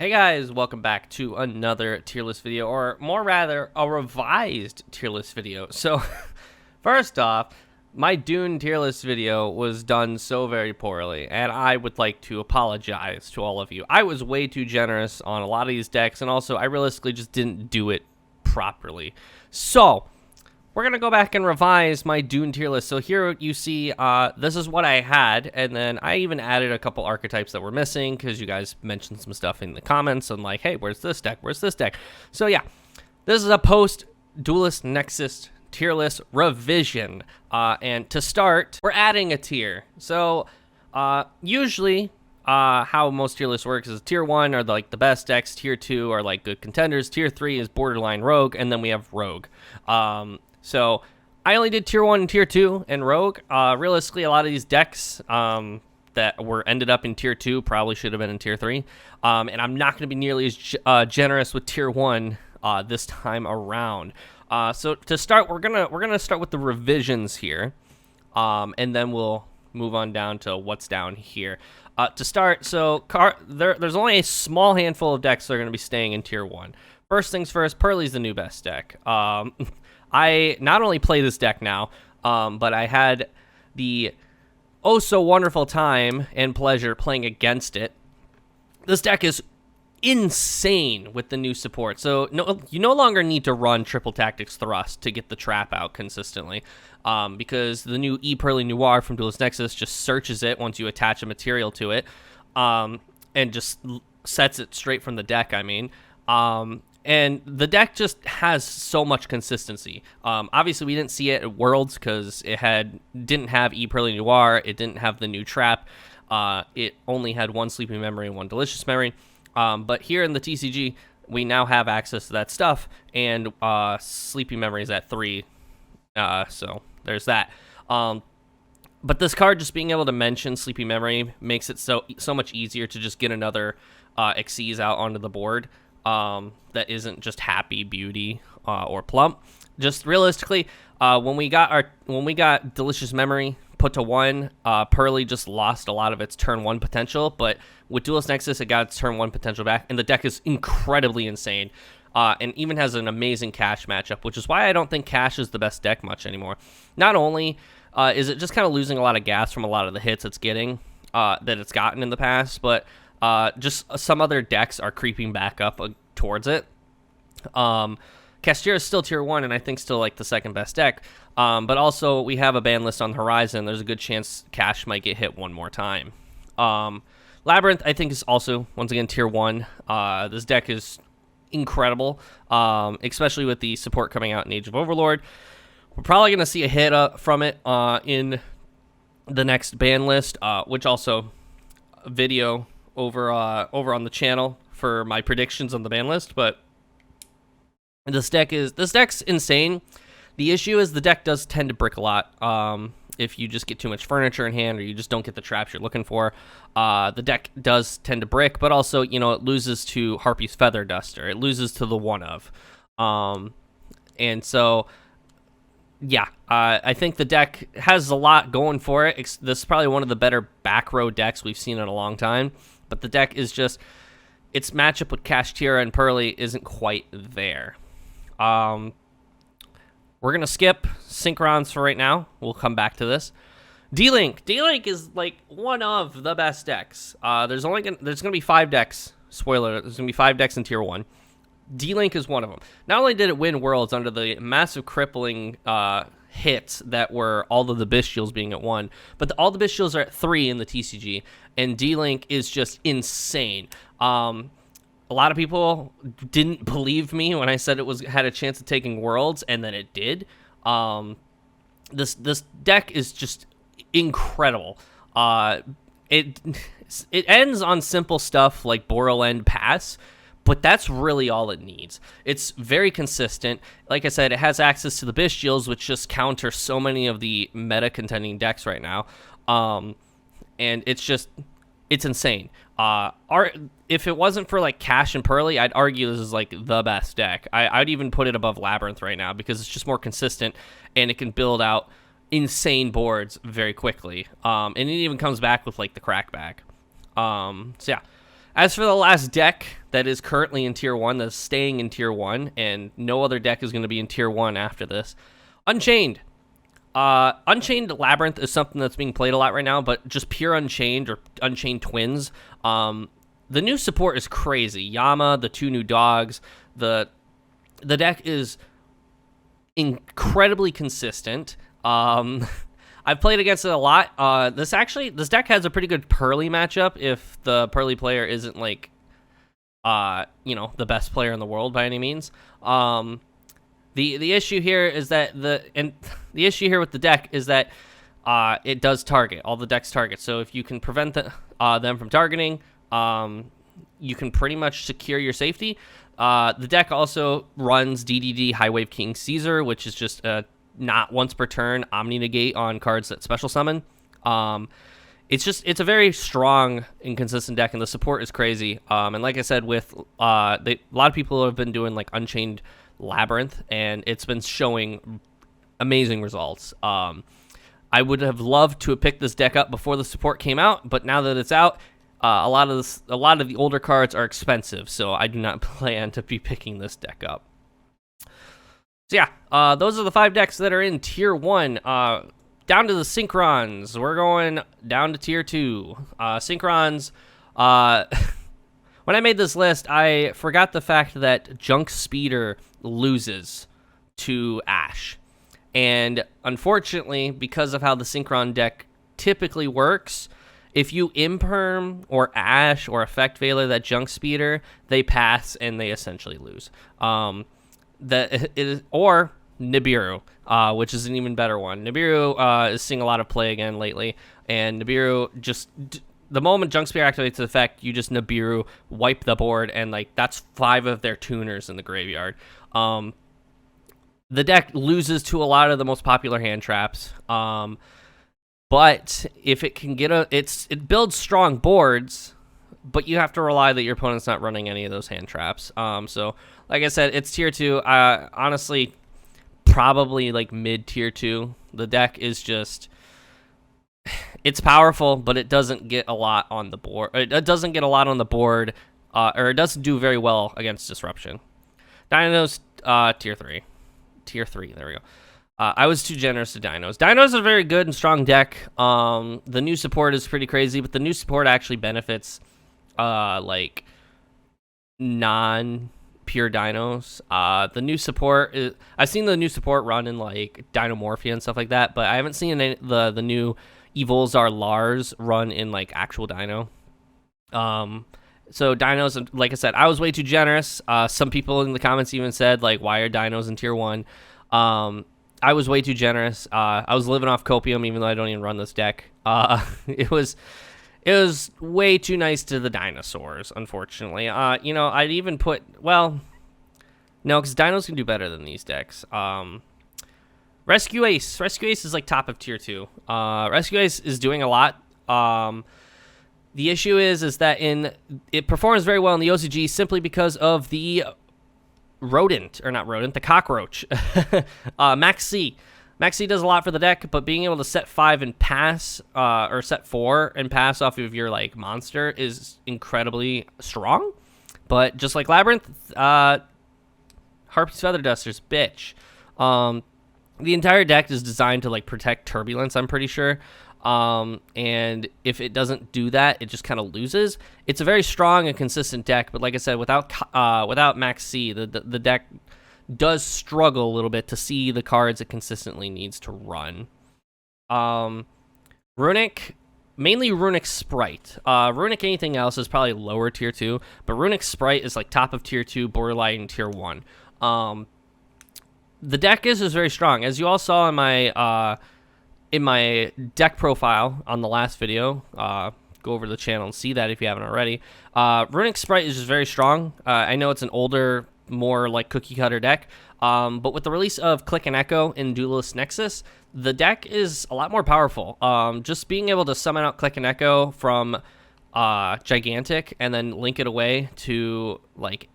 Hey guys, welcome back to another tier list video, or more rather, a revised tier list video. So, first off, my Dune tier list video was done so very poorly, and I would like to apologize to all of you. I was way too generous on a lot of these decks, and also I realistically just didn't do it properly. So, we're going to go back and revise my Dune tier list. So here you see, this is what I had, and then I even added a couple archetypes that were missing, because you guys mentioned some stuff in the comments, and like, hey, where's this deck? Where's this deck? So yeah, this is a post-Duelist Nexus tier list revision. And to start, we're adding a tier. So usually, how most tier lists works is tier 1 are like the best decks, tier 2 are like good contenders, tier 3 is borderline rogue, and then we have rogue. So I only did tier 1 and tier 2 and rogue. Realistically, a lot of these decks that were ended up in tier 2 probably should have been in tier 3. And I'm not going to be nearly as generous with tier 1 this time around. So to start, we're gonna start with the revisions here, and then we'll move on down to what's down here. To start, so there's only a small handful of decks that are going to be staying in tier 1. First things first, Pearly's the new best deck. I not only play this deck now, but I had the oh-so-wonderful time and pleasure playing against it. This deck is insane with the new support. So you no longer need to run Triple Tactics Thrust to get the trap out consistently, because the new Pearly Noir from Duelist Nexus just searches it once you attach a material to it, and just sets it straight from the deck, I mean. And the deck just has so much consistency. Obviously, we didn't see it at Worlds because it didn't have Pearly Noir. It didn't have the new trap. It only had one Sleeping Memory and one Delicious Memory. But here in the TCG, we now have access to that stuff, and Sleeping Memory is at 3. So there's that. But this card, just being able to mention Sleeping Memory, makes it so much easier to just get another Xyz out onto the board. That isn't just Happy, Beauty, or Plump. Just realistically, when we got Delicious Memory put to 1, Pearly just lost a lot of its turn 1 potential, but with Duelist Nexus, it got its turn 1 potential back, and the deck is incredibly insane, and even has an amazing Cash matchup, which is why I don't think Cash is the best deck much anymore. Not only is it just kind of losing a lot of gas from a lot of the hits it's getting, that it's gotten in the past, but just some other decks are creeping back up towards it. Castillo is still tier 1, and I think still like the second best deck. But also, we have a ban list on the horizon. There's a good chance Cash might get hit one more time. Labyrinth, I think, is also, once again, tier 1. This deck is incredible, especially with the support coming out in Age of Overlord. We're probably going to see a hit from it in the next ban list, which also video over on the channel for my predictions on the ban list. But this deck's insane. The issue is the deck does tend to brick a lot. If you just get too much furniture in hand, or you just don't get the traps you're looking for, the deck does tend to brick. But also, it loses to Harpy's Feather Duster. It loses to the one of, and so yeah, I think the deck has a lot going for it. This is probably one of the better back row decks we've seen in a long time. But the deck is just, its matchup with Kashtira and Pearly isn't quite there. We're going to skip Synchrons for right now. We'll come back to this. D-Link. D-Link is like one of the best decks. There's going to be 5 decks. Spoiler, there's going to be 5 decks in tier 1. D-Link is one of them. Not only did it win Worlds under the massive crippling hits that were all of the Bestials being at 1, but all the Bestials are at 3 in the TCG, and D-Link is just insane. A lot of people didn't believe me when I said it had a chance of taking Worlds, and then it did. This deck is just incredible. It ends on simple stuff like Boral End Pass, but that's really all it needs. It's very consistent. Like I said, it has access to the Bestials, which just counter so many of the meta contending decks right now. And it's insane. If it wasn't for like Cash and Pearly, I'd argue this is like the best deck. I'd even put it above Labyrinth right now, because it's just more consistent, and it can build out insane boards very quickly. And it even comes back with like the crackback. So yeah. As for the last deck that is currently in Tier 1, that's staying in Tier 1, and no other deck is going to be in Tier 1 after this, Unchained. Unchained Labyrinth is something that's being played a lot right now, but just pure Unchained or Unchained Twins. The new support is crazy. Yama, the 2 new dogs, the deck is incredibly consistent. I've played against it a lot. This deck has a pretty good Pearly matchup if the Pearly player isn't like, the best player in the world by any means. The issue here is that the issue here with the deck is that it does target. All the decks target. So if you can prevent them from targeting, you can pretty much secure your safety. The deck also runs DDD High Wave King Caesar, which is just not once per turn Omni Negate on cards that special summon. It's a very strong and consistent deck, and the support is crazy. And like I said, with a lot of people have been doing like Unchained Labyrinth, and it's been showing amazing results. I would have loved to have picked this deck up before the support came out, but now that it's out, a lot of the older cards are expensive, so I do not plan to be picking this deck up. So yeah, those are the 5 decks that are in Tier 1. Down to the Synchrons. We're going down to Tier 2. Synchrons, when I made this list, I forgot the fact that Junk Speeder loses to Ash. And unfortunately, because of how the Synchron deck typically works, if you Imperm or Ash or Effect Veiler that Junk Speeder, they pass and they essentially lose. Or Nibiru, which is an even better one. Nibiru is seeing a lot of play again lately, and Nibiru just the moment Junk Spear activates the effect, you just Nibiru wipe the board, and like that's 5 of their tuners in the graveyard. The deck loses to a lot of the most popular hand traps, but if it can get it builds strong boards, but you have to rely that your opponent's not running any of those hand traps. So like I said, it's Tier 2. Honestly, probably like mid Tier 2. The deck is just, it's powerful, but it doesn't get a lot on the board. It doesn't get a lot on the board, or it doesn't do very well against Disruption. Dinos, Tier 3. Tier 3, there we go. I was too generous to Dinos. Dinos are a very good and strong deck. The new support is pretty crazy, but the new support actually benefits like non-pure Dinos. The new support I've seen the new support run in like Dinomorphia and stuff like that, but I haven't seen the new Evolzar Lars run in like actual Dino. So Dinos, like I said, I was way too generous. Some people in the comments even said like, why are Dinos in Tier 1? I was way too generous. I was living off Copium, even though I don't even run this deck. It was way too nice to the dinosaurs, unfortunately. I'd even put, well, no, because Dinos can do better than these decks. Rescue Ace. Rescue Ace is like top of Tier 2. Rescue Ace is doing a lot. The issue is that it performs very well in the OCG simply because of the the cockroach. Max C. Max C does a lot for the deck, but being able to set 5 and pass, or set 4 and pass off of your like monster is incredibly strong. But just like Labyrinth, Harpy's Feather Duster's bitch. The entire deck is designed to like protect Turbulence, I'm pretty sure. And if it doesn't do that, it just kind of loses. It's a very strong and consistent deck, but like I said, without Max C, the deck does struggle a little bit to see the cards it consistently needs to run. Runic, mainly Runic Sprite. Runic anything else is probably lower Tier 2, but Runic Sprite is like top of Tier 2, borderline Tier 1. The deck is very strong. As you all saw in my deck profile on the last video, go over to the channel and see that if you haven't already. Runic Sprite is just very strong. I know it's an older, more like cookie cutter deck, but with the release of Click and Echo in Duelist Nexus, the deck is a lot more powerful. Just being able to summon out Click and Echo from Gigantic and then link it away to like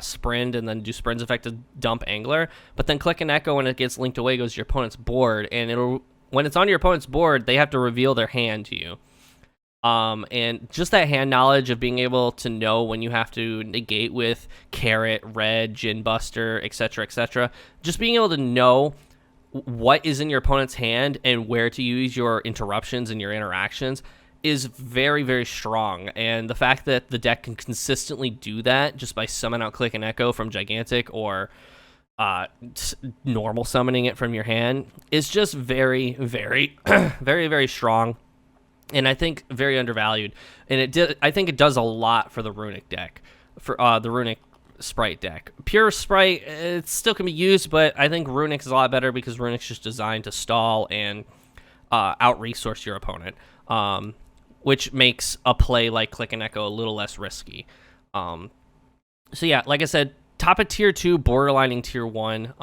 Sprint, and then do Sprint's effect to dump Angler, but then Click and Echo when it gets linked away goes to your opponent's board, and when it's on your opponent's board, they have to reveal their hand to you. And just that hand knowledge of being able to know when you have to negate with Carrot, Red, Gin Buster, etc., etc. Just being able to know what is in your opponent's hand and where to use your interruptions and your interactions is very, very strong. And the fact that the deck can consistently do that just by summon out Click and Echo from Gigantic or normal summoning it from your hand is just very, very, very, very strong. And I think very undervalued. And I think it does a lot for the Runic deck, for the Runic Sprite deck. Pure Sprite, it still can be used, but I think Runic is a lot better because Runic's just designed to stall and out-resource your opponent, which makes a play like Click and Echo a little less risky. So yeah, like I said, top of tier 2, borderlining tier 1.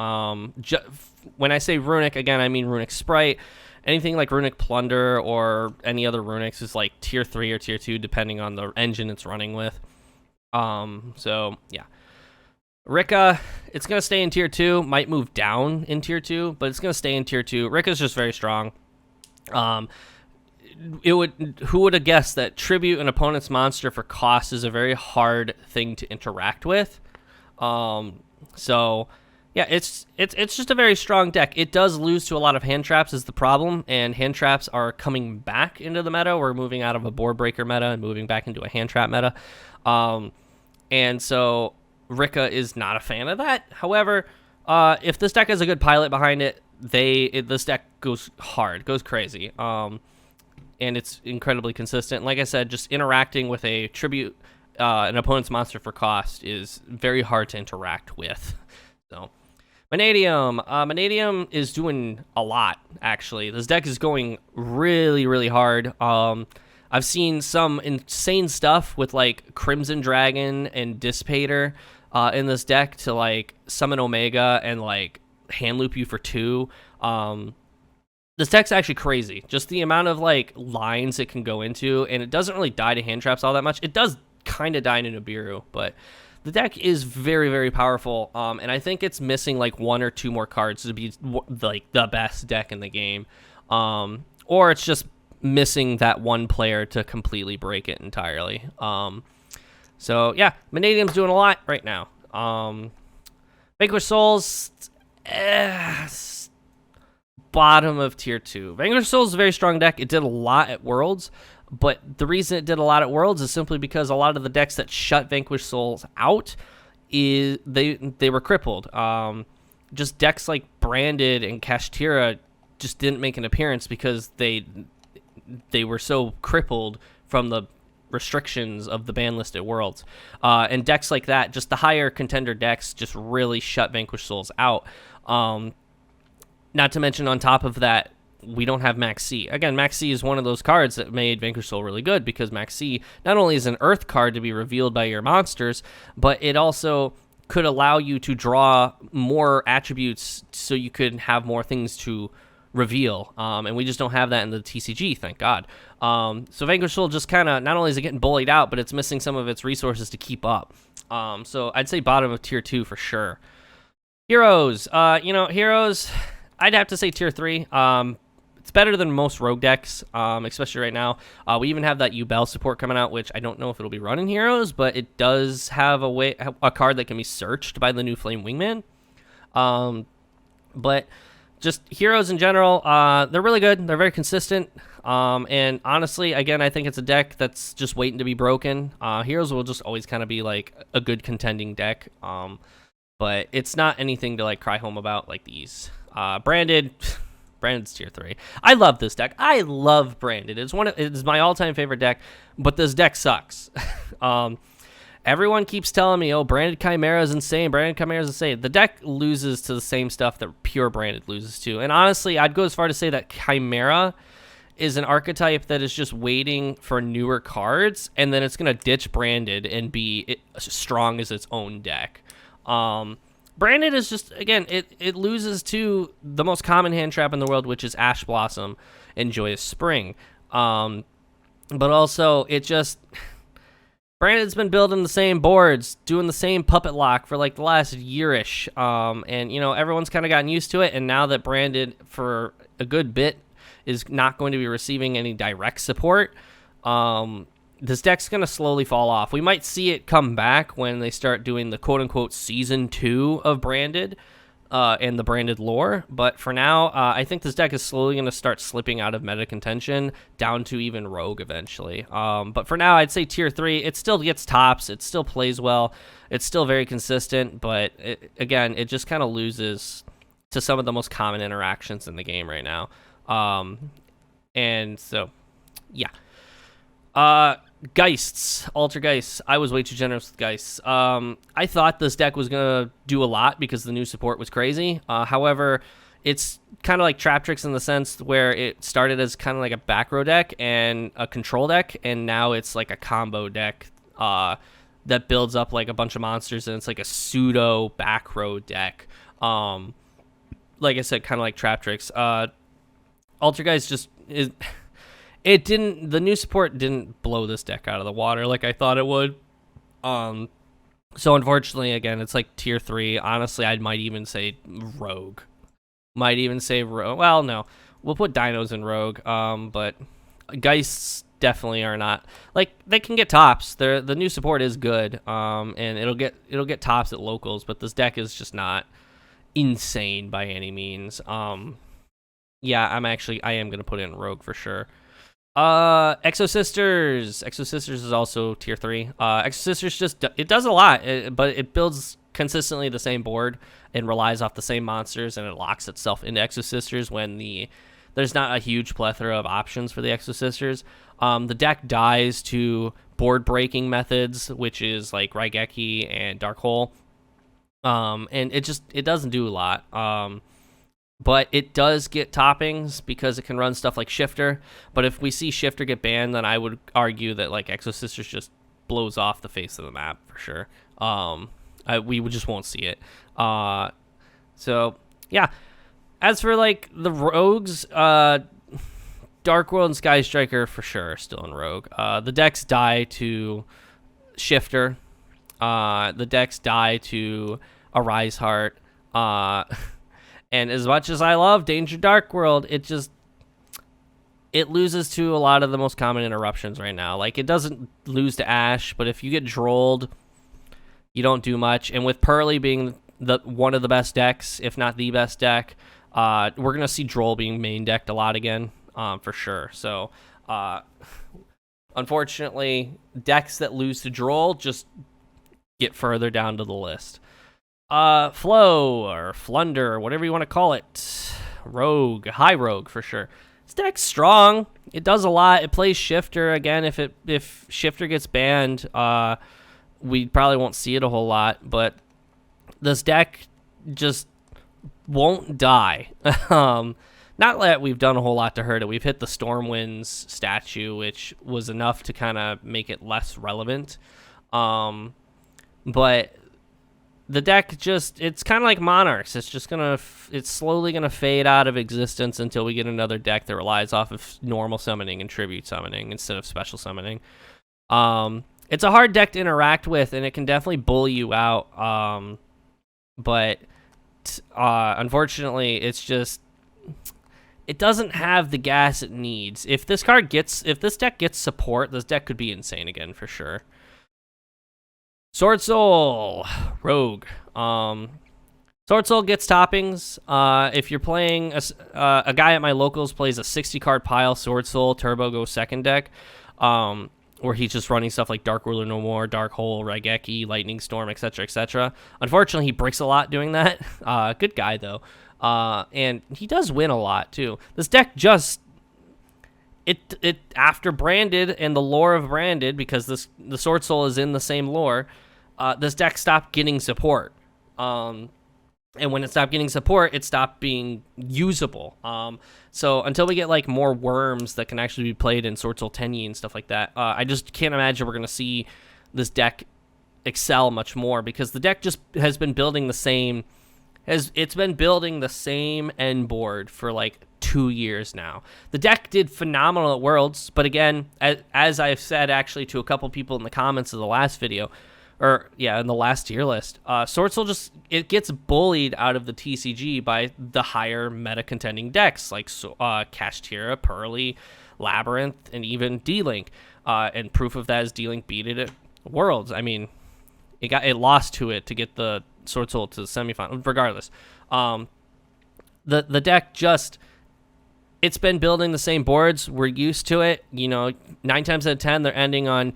When I say Runic, again, I mean Runic Sprite. Anything like Runic Plunder or any other Runics is like tier 3 or tier 2, depending on the engine it's running with. So yeah. Rika, it's going to stay in tier 2, might move down in tier 2, but it's going to stay in tier 2. Rika's just very strong. Who would have guessed that tribute an opponent's monster for cost is a very hard thing to interact with. So yeah, it's just a very strong deck. It does lose to a lot of hand traps is the problem, and hand traps are coming back into the meta. We're moving out of a board breaker meta and moving back into a hand trap meta. And so Rika is not a fan of that. However, if this deck has a good pilot behind it, this deck goes hard, goes crazy. And it's incredibly consistent. Like I said, just interacting with a tribute an opponent's monster for cost is very hard to interact with. So Vanadium is doing a lot, actually. This deck is going really, really hard. I've seen some insane stuff with like Crimson Dragon and Dissipator in this deck to like summon Omega and like hand loop you for 2. This deck's actually crazy. Just the amount of like lines it can go into, and it doesn't really die to hand traps all that much. It does kind of die to Nibiru, but the deck is very, very powerful, and I think it's missing like 1 or 2 more cards to be like the best deck in the game, or it's just missing that one player to completely break it entirely. So yeah, Vanadium's doing a lot right now. Vanquish Souls, bottom of tier 2. Vanquish Souls is a very strong deck. It did a lot at Worlds, but the reason it did a lot at Worlds is simply because a lot of the decks that shut Vanquish Souls out is they were crippled. Just decks like Branded and Kashtira just didn't make an appearance because they were so crippled from the restrictions of the ban list at Worlds. And decks like that, just the higher contender decks, just really shut Vanquish Souls out. Not to mention, on top of that, we don't have Max C. Again, Max C is one of those cards that made Vanquish Soul really good, because Max C not only is an Earth card to be revealed by your monsters, but it also could allow you to draw more attributes so you could have more things to reveal. And we just don't have that in the TCG, thank God. So Vanquish Soul just kind of, not only is it getting bullied out, but it's missing some of its resources to keep up. So I'd say bottom of tier 2 for sure. Heroes. Heroes, I'd have to say tier 3. It's better than most rogue decks, especially right now. We even have that Ubel support coming out, which I don't know if it'll be running Heroes, but it does have a card that can be searched by the new Flame Wingman. But just Heroes in general, they're really good. They're very consistent. And honestly, again, I think it's a deck that's just waiting to be broken. Heroes will just always kind of be like a good contending deck. But it's not anything to like cry home about like these. Branded's tier 3. I love this deck. I love Branded. It's my all-time favorite deck, but this deck sucks. Everyone keeps telling me, oh, Branded Chimera is insane. Branded Chimera is insane. The deck loses to the same stuff that pure Branded loses to. And honestly, I'd go as far to say that Chimera is an archetype that is just waiting for newer cards, and then it's going to ditch Branded and be as strong as its own deck. Branded is just, again, it loses to the most common hand trap in the world, which is Ash Blossom and Joyous Spring. But also, Branded's been building the same boards, doing the same puppet lock for like the last year-ish. And, everyone's kind of gotten used to it. And now that Branded, for a good bit, is not going to be receiving any direct support, This deck's going to slowly fall off. We might see it come back when they start doing the quote-unquote Season 2 of Branded and the Branded lore. But for now, I think this deck is slowly going to start slipping out of meta contention down to even Rogue eventually. But for now, I'd say Tier 3. It still gets tops. It still plays well. It's still very consistent. But, again, it just kind of loses to some of the most common interactions in the game right now. And so, yeah. Geists, Alter Geists. I was way too generous with Geists. I thought this deck was going to do a lot because the new support was crazy. However, it's kind of like Trap Tricks in the sense where it started as kind of like a back row deck and a control deck, and now it's like a combo deck that builds up like a bunch of monsters, and it's like a pseudo back row deck. Like I said, kind of like Trap Tricks. Alter Geist just is... the new support didn't blow this deck out of the water like I thought it would. So unfortunately, again, it's like Tier 3. Honestly, I might even say Rogue. Well, no. We'll put Dinos in Rogue. But Geists definitely are not. Like, they can get tops. The new support is good. And it'll get tops at locals, but this deck is just not insane by any means. Yeah, I am gonna put it in Rogue for sure. Exo Sisters is also Tier 3. Exo Sisters it does a lot, but it builds consistently the same board and relies off the same monsters, and it locks itself into Exo Sisters when there's not a huge plethora of options for the Exo Sisters. The deck dies to board breaking methods, which is like Raigeki and Dark Hole. And it doesn't do a lot. But it does get toppings because it can run stuff like Shifter. But if we see Shifter get banned, then I would argue that like Exo Sisters just blows off the face of the map for sure. We just won't see it. So yeah. As for like the rogues, Dark World and Sky Striker for sure are still in Rogue. The decks die to Shifter. The decks die to Arise Heart. And as much as I love Danger Dark World, it loses to a lot of the most common interruptions right now. Like, it doesn't lose to Ash, but if you get Drolled, you don't do much. And with Pearly being one of the best decks, if not the best deck, we're going to see Droll being main decked a lot again, for sure. So, unfortunately, decks that lose to Droll just get further down to the list. Flow or Flunder or whatever you want to call it. Rogue, high Rogue for sure. This deck's strong. It does a lot. It plays Shifter again. If Shifter gets banned, we probably won't see it a whole lot. But this deck just won't die. Not that we've done a whole lot to hurt it. We've hit the Stormwinds statue, which was enough to kind of make it less relevant. But the deck it's kind of like Monarchs. It's just it's slowly gonna fade out of existence until we get another deck that relies off of normal summoning and tribute summoning instead of special summoning. It's a hard deck to interact with, and it can definitely bully you out. But unfortunately, it doesn't have the gas it needs. If this deck gets support, this deck could be insane again for sure. Sword Soul, Rogue. Sword Soul gets toppings. If you're playing, a guy at my locals plays a 60-card pile Sword Soul Turbo Go second deck, where he's just running stuff like Dark Ruler No More, Dark Hole, Raigeki, Lightning Storm, etc., etc. Unfortunately, he bricks a lot doing that. Good guy, though. And he does win a lot, too. This deck just... It after Branded and the lore of Branded, because the Sword Soul is in the same lore, this deck stopped getting support. And when it stopped getting support, it stopped being usable. So until we get like more worms that can actually be played in Sword Soul Tenyi and stuff like that, I just can't imagine we're going to see this deck excel much more, because the deck just has been building the same... It's been building the same end board for like 2 years now. The deck did phenomenal at Worlds, but again, as I've said actually to a couple people in the comments of the last video, in the last tier list, Sword Soul it gets bullied out of the TCG by the higher meta contending decks like Kashtira, Pearly. Labyrinth, and even D-Link. And proof of that is D-Link beat it at Worlds. I mean, it lost to it to get the Sword Soul to the semifinal. Regardless, the deck just, it's been building the same boards. We're used to it. You know, 9 times out of 10, they're ending on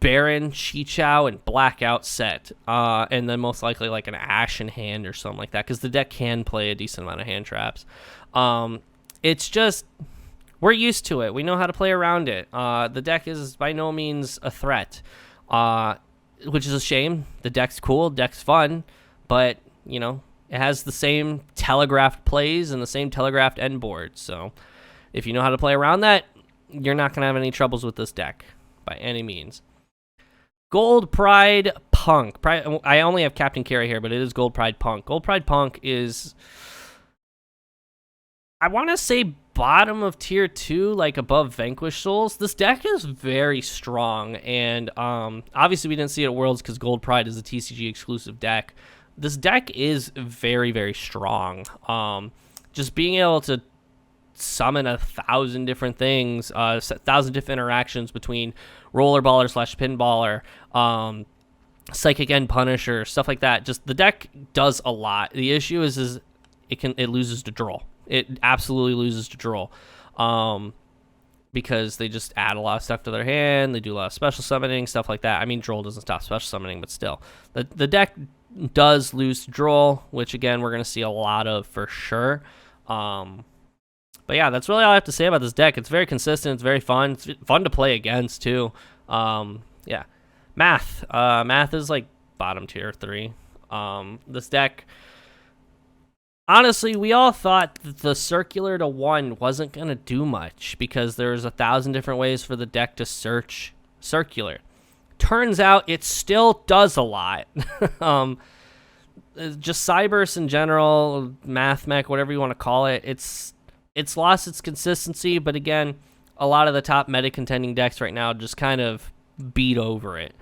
Baron, Chi-Chow, and Blackout set. And then most likely like an Ash in hand or something like that, because the deck can play a decent amount of hand traps. It's just, we're used to it. We know how to play around it. The deck is by no means a threat, which is a shame. The deck's cool, deck's fun, but, you know, it has the same telegraphed plays and the same telegraphed end board. So if you know how to play around that, you're not going to have any troubles with this deck by any means. Gold Pride Punk. I only have Captain Carry here, but it is Gold Pride Punk. Gold Pride Punk is, I want to say, bottom of tier 2, like above Vanquish Souls. This deck is very strong, and obviously we didn't see it at Worlds because Gold Pride is a TCG exclusive deck. This deck is very, very strong. Just being able to summon 1,000 different things, 1,000 different interactions between Rollerballer / Pinballer, Psychic End Punisher, stuff like that. Just the deck does a lot. The issue is it loses to Droll. It absolutely loses to Droll, because they just add a lot of stuff to their hand. They do a lot of special summoning, stuff like that. I mean, Droll doesn't stop special summoning, but still, the deck does lose to Droll, which again we're gonna see a lot of for sure. But yeah, that's really all I have to say about this deck. It's very consistent. It's very fun. It's fun to play against too. Yeah, Math. Math is like bottom tier 3. This deck, honestly, we all thought that the circular to 1 wasn't going to do much because there's 1,000 different ways for the deck to search circular. Turns out it still does a lot. Just Cyberse in general, Math Mech, whatever you want to call it, it's lost its consistency, but again, a lot of the top meta contending decks right now just kind of beat over it.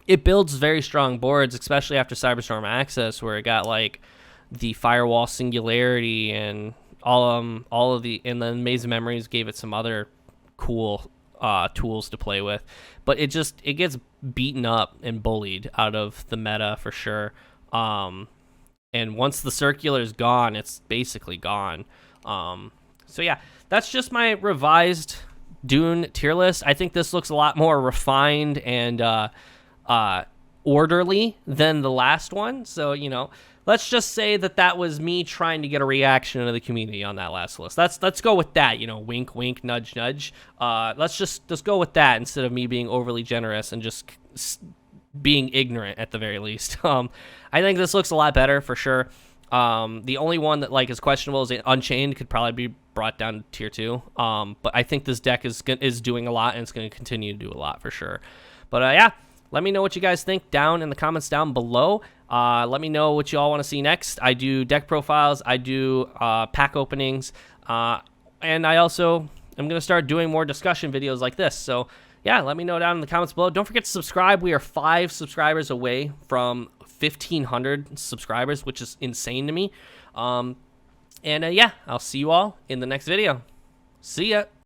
It builds very strong boards, especially after Cyberstorm Access, where it got like the Firewall Singularity and all of the, and then Maze of Memories gave it some other cool tools to play with, but it gets beaten up and bullied out of the meta for sure. And once the circular is gone, it's basically gone. So yeah, that's just my revised Dune tier list. I think this looks a lot more refined and orderly than the last one. So, you know, let's just say that was me trying to get a reaction of the community on that last list. Let's go with that, you know, wink, wink, nudge, nudge. Let's just go with that instead of me being overly generous and just being ignorant at the very least. I think this looks a lot better for sure. The only one that like is questionable is Unchained, could probably be brought down to tier 2. But I think this deck is doing a lot, and it's going to continue to do a lot for sure. But yeah, let me know what you guys think down in the comments down below. Let me know what you all want to see next. I do deck profiles, I do pack openings, and I also am going to start doing more discussion videos like this. So yeah, let me know down in the comments below. Don't forget to subscribe. We are 5 subscribers away from 1,500 subscribers, which is insane to me. Yeah, I'll see you all in the next video. See ya.